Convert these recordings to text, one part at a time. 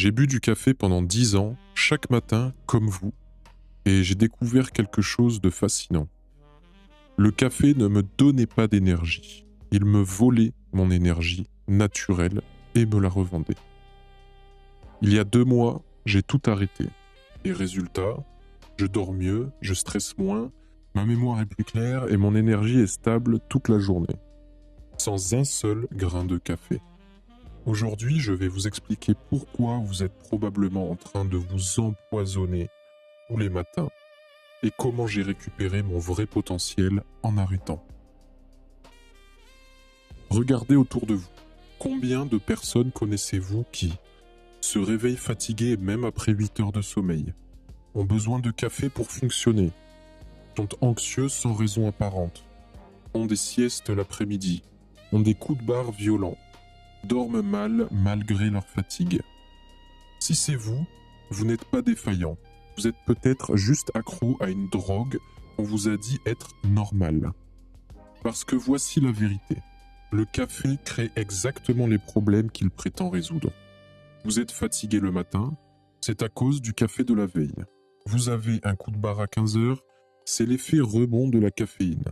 J'ai bu du café pendant 10 ans, chaque matin, comme vous, et j'ai découvert quelque chose de fascinant. Le café ne me donnait pas d'énergie. Il me volait mon énergie naturelle et me la revendait. Il y a 2 mois, j'ai tout arrêté. Et résultat, je dors mieux, je stresse moins, ma mémoire est plus claire et mon énergie est stable toute la journée. Sans un seul grain de café. Aujourd'hui, je vais vous expliquer pourquoi vous êtes probablement en train de vous empoisonner tous les matins et comment j'ai récupéré mon vrai potentiel en arrêtant. Regardez autour de vous. Combien de personnes connaissez-vous qui se réveillent fatiguées même après 8 heures de sommeil, ont besoin de café pour fonctionner, sont anxieux sans raison apparente, ont des siestes l'après-midi, ont des coups de barre violents, dorment mal malgré leur fatigue. Si c'est vous, vous n'êtes pas défaillant. Vous êtes peut-être juste accro à une drogue qu'on vous a dit être normale. Parce que voici la vérité. Le café crée exactement les problèmes qu'il prétend résoudre. Vous êtes fatigué le matin, c'est à cause du café de la veille. Vous avez un coup de barre à 15 heures, c'est l'effet rebond de la caféine.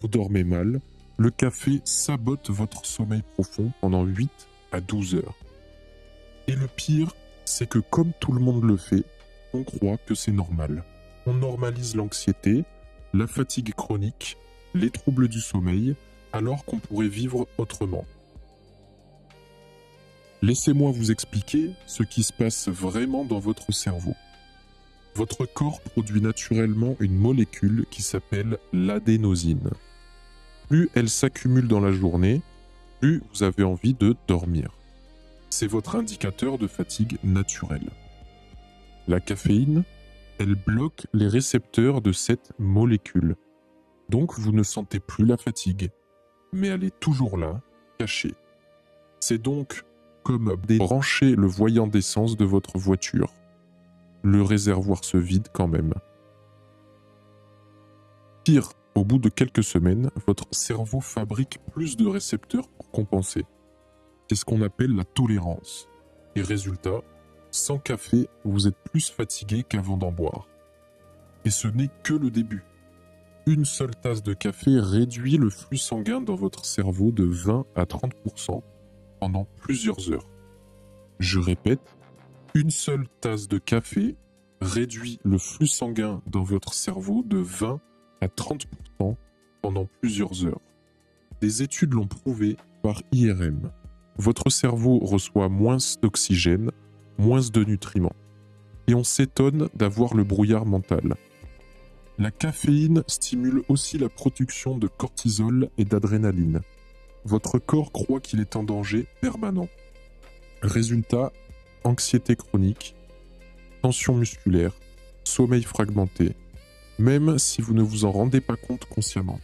Vous dormez mal, le café sabote votre sommeil profond pendant 8 à 12 heures. Et le pire, c'est que comme tout le monde le fait, on croit que c'est normal. On normalise l'anxiété, la fatigue chronique, les troubles du sommeil, alors qu'on pourrait vivre autrement. Laissez-moi vous expliquer ce qui se passe vraiment dans votre cerveau. Votre corps produit naturellement une molécule qui s'appelle l'adénosine. Plus elle s'accumule dans la journée, plus vous avez envie de dormir. C'est votre indicateur de fatigue naturelle. La caféine, elle bloque les récepteurs de cette molécule. Donc vous ne sentez plus la fatigue, mais elle est toujours là, cachée. C'est donc comme débrancher le voyant d'essence de votre voiture. Le réservoir se vide quand même. Pire, au bout de quelques semaines, votre cerveau fabrique plus de récepteurs pour compenser. C'est ce qu'on appelle la tolérance. Et résultat, sans café, vous êtes plus fatigué qu'avant d'en boire. Et ce n'est que le début. Une seule tasse de café réduit le flux sanguin dans votre cerveau de 20 à 30% pendant plusieurs heures. Je répète, une seule tasse de café réduit le flux sanguin dans votre cerveau de 20 à 30% pendant plusieurs heures. Des études l'ont prouvé par IRM. Votre cerveau reçoit moins d'oxygène, moins de nutriments. Et on s'étonne d'avoir le brouillard mental. La caféine stimule aussi la production de cortisol et d'adrénaline. Votre corps croit qu'il est en danger permanent. Résultat, anxiété chronique, tension musculaire, sommeil fragmenté, même si vous ne vous en rendez pas compte consciemment.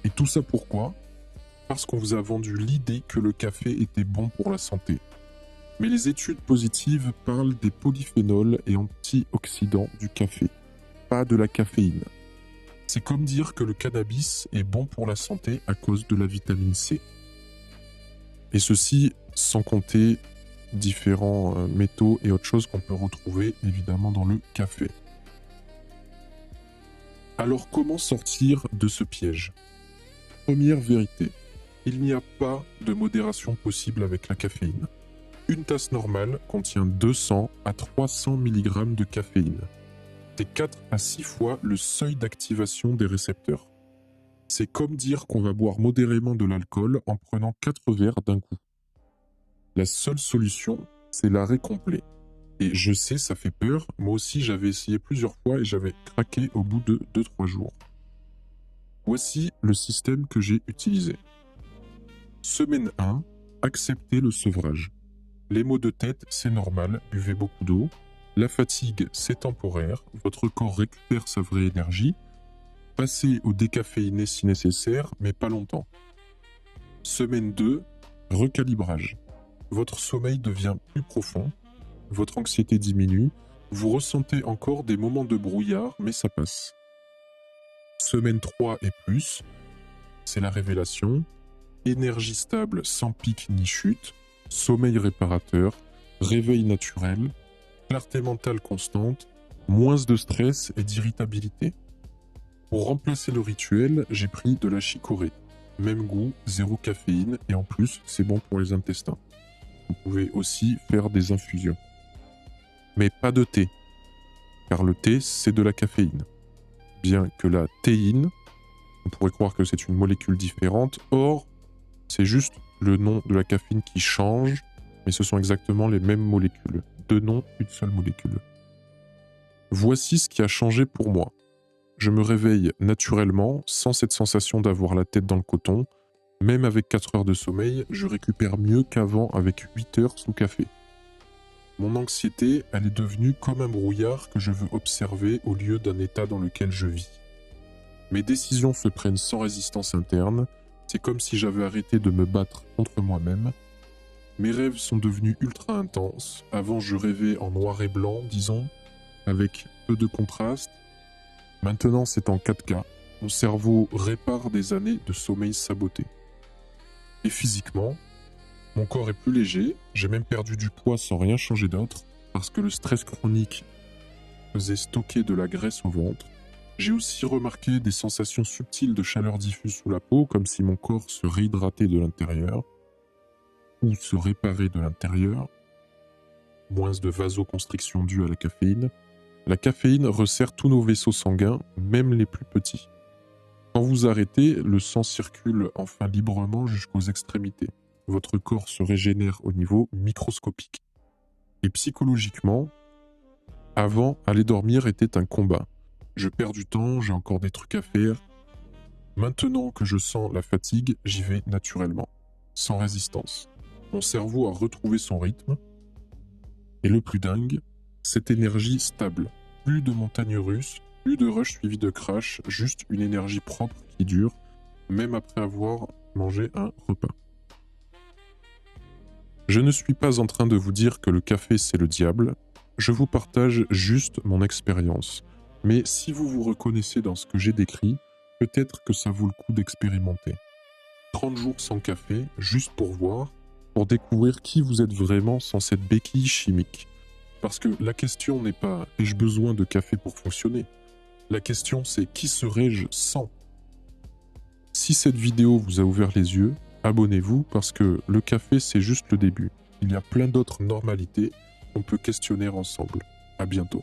Et tout ça pourquoi ? Parce qu'on vous a vendu l'idée que le café était bon pour la santé. Mais les études positives parlent des polyphénols et antioxydants du café, pas de la caféine. C'est comme dire que le cannabis est bon pour la santé à cause de la vitamine C. Et ceci sans compter différents métaux et autres choses qu'on peut retrouver évidemment dans le café. Alors comment sortir de ce piège ? Première vérité, il n'y a pas de modération possible avec la caféine. Une tasse normale contient 200 à 300 mg de caféine. C'est 4 à 6 fois le seuil d'activation des récepteurs. C'est comme dire qu'on va boire modérément de l'alcool en prenant 4 verres d'un coup. La seule solution, c'est l'arrêt complet. Et je sais, ça fait peur. Moi aussi, j'avais essayé plusieurs fois et j'avais craqué au bout de 2-3 jours. Voici le système que j'ai utilisé. Semaine 1, acceptez le sevrage. Les maux de tête, c'est normal, buvez beaucoup d'eau. La fatigue, c'est temporaire, votre corps récupère sa vraie énergie. Passez au décaféiné si nécessaire, mais pas longtemps. Semaine 2, recalibrage. Votre sommeil devient plus profond, votre anxiété diminue, vous ressentez encore des moments de brouillard, mais ça passe. Semaine 3 et plus, c'est la révélation. Énergie stable sans pic ni chute, sommeil réparateur, réveil naturel, clarté mentale constante, moins de stress et d'irritabilité. Pour remplacer le rituel, j'ai pris de la chicorée. Même goût, zéro caféine et en plus, c'est bon pour les intestins. Vous pouvez aussi faire des infusions. Mais pas de thé, car le thé, c'est de la caféine. Bien que la théine, on pourrait croire que c'est une molécule différente, or, c'est juste le nom de la caféine qui change, mais ce sont exactement les mêmes molécules. Deux noms, une seule molécule. Voici ce qui a changé pour moi. Je me réveille naturellement, sans cette sensation d'avoir la tête dans le coton. Même avec 4 heures de sommeil, je récupère mieux qu'avant avec 8 heures sous café. Mon anxiété, elle est devenue comme un brouillard que je veux observer au lieu d'un état dans lequel je vis. Mes décisions se prennent sans résistance interne, c'est comme si j'avais arrêté de me battre contre moi-même. Mes rêves sont devenus ultra intenses. Avant, je rêvais en noir et blanc, disons, avec peu de contraste. Maintenant, c'est en 4K. Mon cerveau répare des années de sommeil saboté. Et physiquement, mon corps est plus léger. J'ai même perdu du poids sans rien changer d'autre, parce que le stress chronique faisait stocker de la graisse au ventre. J'ai aussi remarqué des sensations subtiles de chaleur diffuse sous la peau, comme si mon corps se réhydratait de l'intérieur, ou se réparait de l'intérieur. Moins de vasoconstriction due à la caféine. La caféine resserre tous nos vaisseaux sanguins, même les plus petits. Quand vous arrêtez, le sang circule enfin librement jusqu'aux extrémités. Votre corps se régénère au niveau microscopique. Et psychologiquement, avant, aller dormir était un combat. Je perds du temps, j'ai encore des trucs à faire. Maintenant que je sens la fatigue, j'y vais naturellement, sans résistance. Mon cerveau a retrouvé son rythme. Et le plus dingue, cette énergie stable. Plus de montagnes russes, plus de rush suivi de crash, juste une énergie propre qui dure, même après avoir mangé un repas. Je ne suis pas en train de vous dire que le café c'est le diable, je vous partage juste mon expérience. Mais si vous vous reconnaissez dans ce que j'ai décrit, peut-être que ça vaut le coup d'expérimenter. 30 jours sans café, juste pour voir, pour découvrir qui vous êtes vraiment sans cette béquille chimique. Parce que la question n'est pas « ai-je besoin de café pour fonctionner ?» La question c'est « qui serais-je sans ?» Si cette vidéo vous a ouvert les yeux, abonnez-vous parce que le café c'est juste le début. Il y a plein d'autres normalités qu'on peut questionner ensemble. À bientôt.